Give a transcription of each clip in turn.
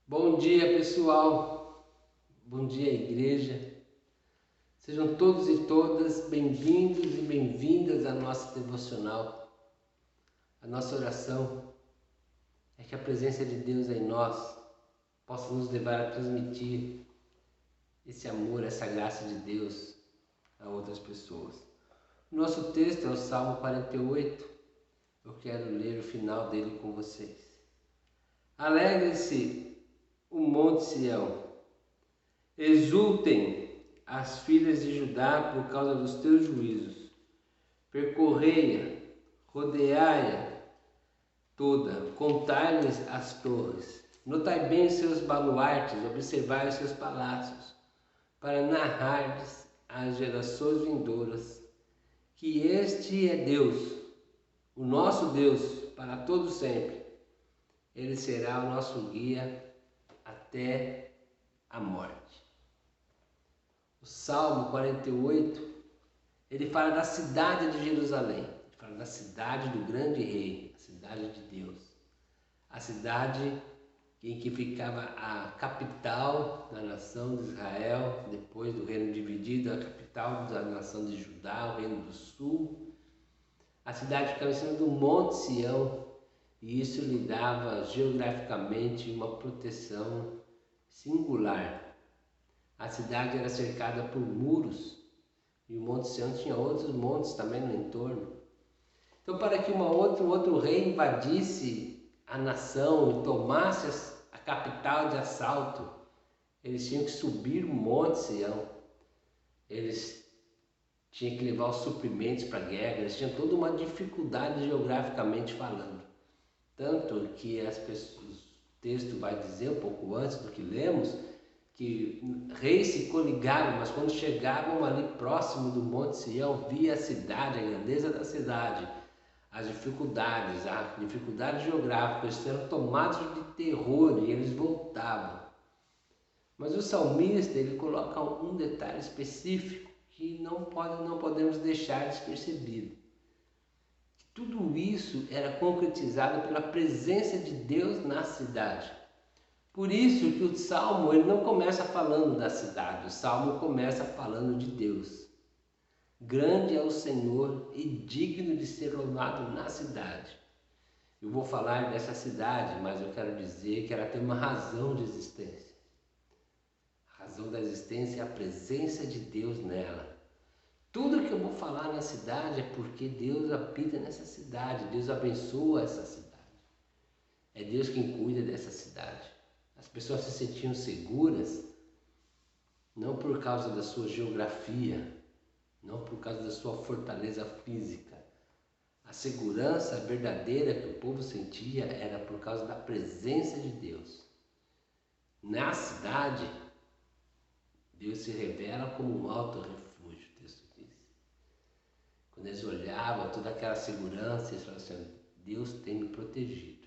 Bom dia, pessoal. Bom dia, igreja. Sejam todos e todas bem-vindos e bem-vindas à nossa devocional. A nossa oração é que a presença de Deus em nós possa nos levar a transmitir esse amor, essa graça de Deus a outras pessoas. O nosso texto é o Salmo 48. Eu quero ler o final dele com vocês. Alegre-se o monte Sião. Exultem as filhas de Judá por causa dos teus juízos. Percorrei-a, rodeai-a toda, contai-lhes as torres. Notai bem os seus baluartes, observai os seus palácios, para narrar-lhes às gerações vindouras que este é Deus, o nosso Deus, para todo sempre. Ele será o nosso guia até a morte. O Salmo 48, ele fala da cidade de Jerusalém, ele fala da cidade do grande rei, a cidade de Deus, a cidade em que ficava a capital da nação de Israel, depois do reino dividido, a capital da nação de Judá, o reino do sul. A cidade ficava em cima do Monte Sião, e isso lhe dava geograficamente uma proteção singular. A cidade era cercada por muros e o Monte Sião tinha outros montes também no entorno. Então, para que um outro rei invadisse a nação e tomasse a capital de assalto, eles tinham que subir o Monte Sião. Eles tinham que levar os suprimentos para a guerra. Eles tinham toda uma dificuldade geograficamente falando. Tanto que o texto vai dizer, um pouco antes do que lemos, que reis se coligaram, mas quando chegavam ali próximo do Monte Sião, via a cidade, a grandeza da cidade, as dificuldades, a dificuldade geográfica, eles eram tomados de terror e eles voltavam. Mas o salmista, ele coloca um detalhe específico que não podemos deixar despercebido. Tudo isso era concretizado pela presença de Deus na cidade. Por isso que o Salmo ele não começa falando da cidade, o Salmo começa falando de Deus. Grande é o Senhor e digno de ser louvado na cidade. Eu vou falar dessa cidade, mas eu quero dizer que ela tem uma razão de existência. A razão da existência é a presença de Deus nela. Tudo que eu vou falar na cidade é porque Deus habita nessa cidade, Deus abençoa essa cidade. É Deus quem cuida dessa cidade. As pessoas se sentiam seguras não por causa da sua geografia, não por causa da sua fortaleza física. A segurança verdadeira que o povo sentia era por causa da presença de Deus. Na cidade, Deus se revela como um alto refúgio, o texto diz. Quando eles olhavam toda aquela segurança, eles falavam assim: Deus tem me protegido.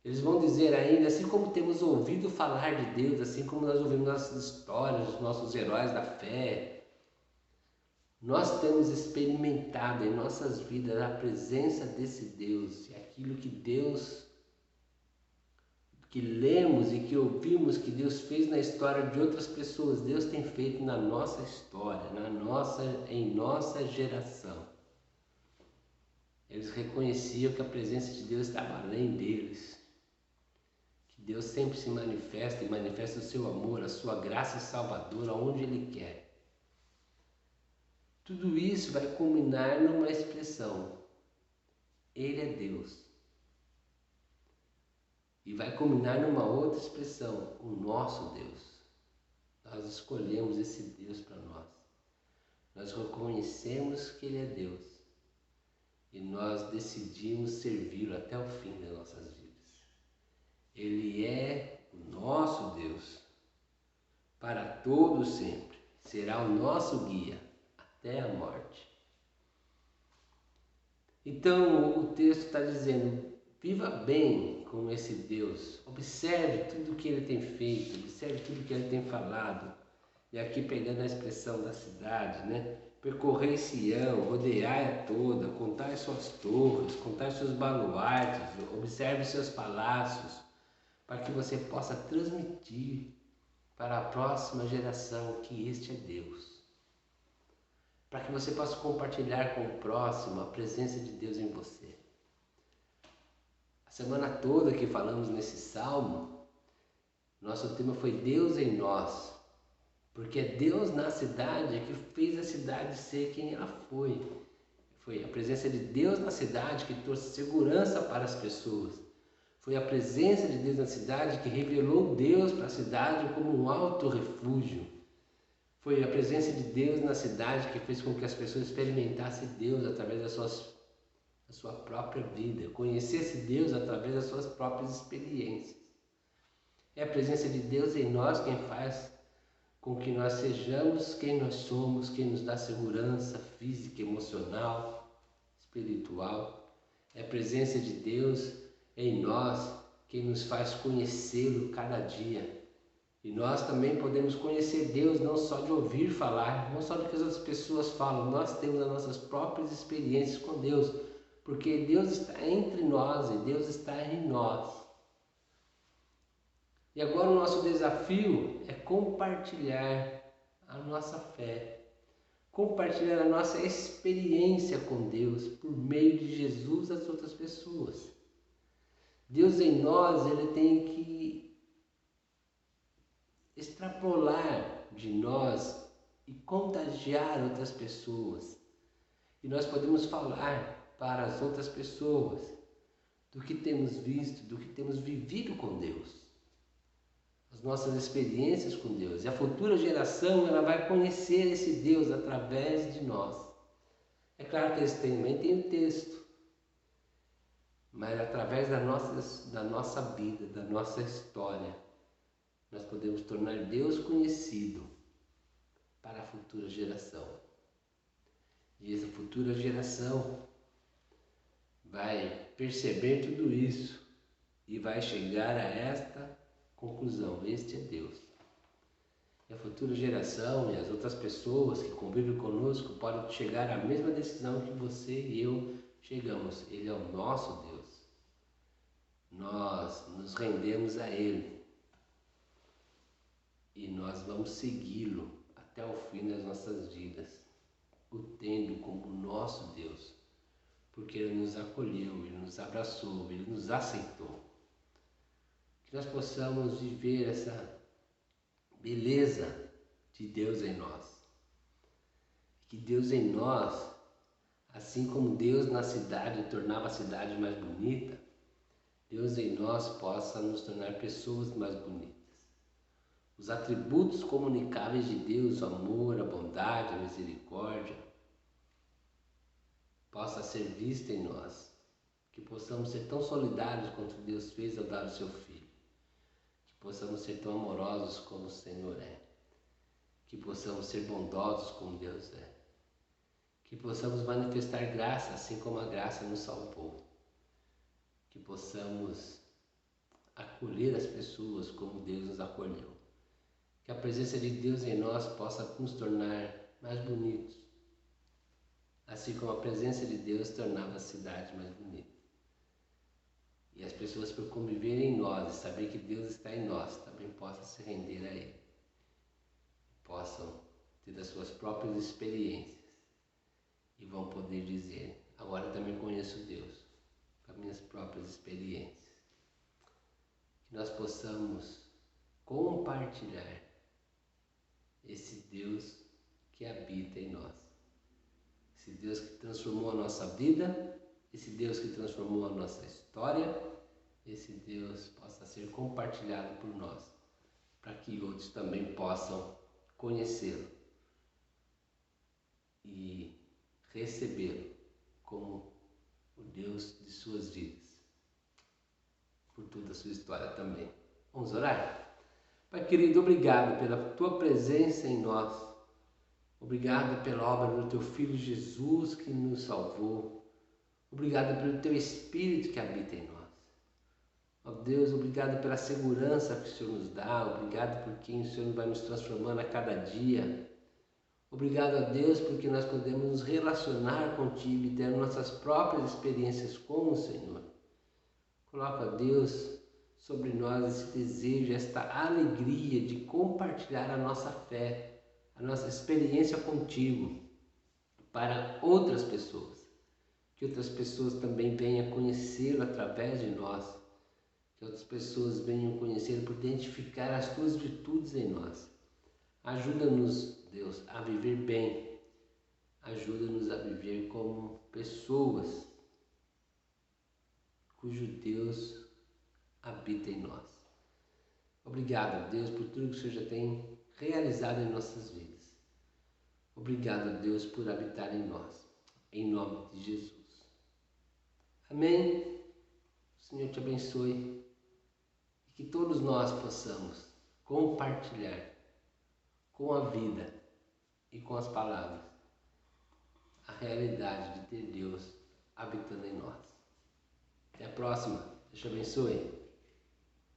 Eles vão dizer ainda, assim como temos ouvido falar de Deus, assim como nós ouvimos nossas histórias, os nossos heróis da fé, nós temos experimentado em nossas vidas a presença desse Deus e aquilo que lemos e que ouvimos que Deus fez na história de outras pessoas, Deus tem feito na nossa história, em nossa geração. Eles reconheciam que a presença de Deus estava além deles. Deus sempre se manifesta e manifesta o seu amor, a sua graça salvadora onde Ele quer. Tudo isso vai culminar numa expressão: Ele é Deus. E vai culminar numa outra expressão: o nosso Deus. Nós escolhemos esse Deus para nós. Nós reconhecemos que Ele é Deus. E nós decidimos servi-lo até o fim das nossas vidas. Ele é o nosso Deus, para todo sempre. Será o nosso guia até a morte. Então o texto está dizendo: viva bem com esse Deus. Observe tudo o que Ele tem feito, observe tudo o que Ele tem falado. E aqui pegando a expressão da cidade, né? Percorrei Sião, rodeai-a toda, contai suas torres, contai seus baluartes, observe seus palácios, para que você possa transmitir para a próxima geração que este é Deus. Para que você possa compartilhar com o próximo a presença de Deus em você. A semana toda que falamos nesse salmo, nosso tema foi Deus em nós, porque é Deus na cidade que fez a cidade ser quem ela foi. Foi a presença de Deus na cidade que trouxe segurança para as pessoas. Foi a presença de Deus na cidade que revelou Deus para a cidade como um alto refúgio. Foi a presença de Deus na cidade que fez com que as pessoas experimentassem Deus através da sua própria vida, conhecessem Deus através das suas próprias experiências. É a presença de Deus em nós quem faz com que nós sejamos quem nós somos, quem nos dá segurança física, emocional, espiritual. É a presença de Deus em nós quem nos faz conhecê-lo cada dia. E nós também podemos conhecer Deus não só de ouvir falar, não só do que as outras pessoas falam, nós temos as nossas próprias experiências com Deus, porque Deus está entre nós e Deus está em nós. E agora o nosso desafio é compartilhar a nossa fé, compartilhar a nossa experiência com Deus por meio de Jesus às outras pessoas. Deus em nós, ele tem que extrapolar de nós e contagiar outras pessoas. E nós podemos falar para as outras pessoas do que temos visto, do que temos vivido com Deus. As nossas experiências com Deus. E a futura geração ela vai conhecer esse Deus através de nós. É claro que eles também têm o texto, mas através da nossa vida, da nossa história, nós podemos tornar Deus conhecido para a futura geração. E essa futura geração vai perceber tudo isso e vai chegar a esta conclusão: este é Deus. E a futura geração e as outras pessoas que convivem conosco podem chegar à mesma decisão que você e eu chegamos. Ele é o nosso Deus. Nós nos rendemos a Ele e nós vamos segui-lo até o fim das nossas vidas, o tendo como nosso Deus, porque Ele nos acolheu, Ele nos abraçou, Ele nos aceitou. Que nós possamos viver essa beleza de Deus em nós. Que Deus em nós, assim como Deus na cidade tornava a cidade mais bonita, Deus em nós possa nos tornar pessoas mais bonitas. Os atributos comunicáveis de Deus, o amor, a bondade, a misericórdia, possa ser vista em nós. Que possamos ser tão solidários quanto Deus fez ao dar o seu Filho. Que possamos ser tão amorosos como o Senhor é. Que possamos ser bondosos como Deus é. Que possamos manifestar graça assim como a graça nos salvou. Que possamos acolher as pessoas como Deus nos acolheu. Que a presença de Deus em nós possa nos tornar mais bonitos, assim como a presença de Deus tornava a cidade mais bonita. E as pessoas, por conviverem em nós e saber que Deus está em nós, também possam se render a Ele. Possam ter as suas próprias experiências e vão poder dizer: agora também conheço Deus, com as minhas próprias experiências. Que nós possamos compartilhar esse Deus que habita em nós. Esse Deus que transformou a nossa vida, esse Deus que transformou a nossa história, esse Deus possa ser compartilhado por nós, para que outros também possam conhecê-lo e recebê-lo como o Deus de suas vidas, por toda a sua história também. Vamos orar? Pai querido, obrigado pela tua presença em nós. Obrigado pela obra do teu Filho Jesus que nos salvou. Obrigado pelo teu Espírito que habita em nós. Ó Deus, obrigado pela segurança que o Senhor nos dá. Obrigado por quem o Senhor vai nos transformando a cada dia. Obrigado a Deus porque nós podemos nos relacionar contigo e ter nossas próprias experiências com o Senhor. Coloca, Deus, sobre nós esse desejo, esta alegria de compartilhar a nossa fé, a nossa experiência contigo para outras pessoas. Que outras pessoas também venham conhecê-lo através de nós. Que outras pessoas venham conhecê-lo por identificar as tuas virtudes em nós. Ajuda-nos, Deus, a viver bem. Ajuda-nos a viver como pessoas cujo Deus habita em nós. Obrigado, Deus, por tudo que o Senhor já tem realizado em nossas vidas. Obrigado, Deus, por habitar em nós. Em nome de Jesus. Amém. O Senhor te abençoe e que todos nós possamos compartilhar com a vida e com as palavras a realidade de ter Deus habitando em nós. Até a próxima. Deus te abençoe.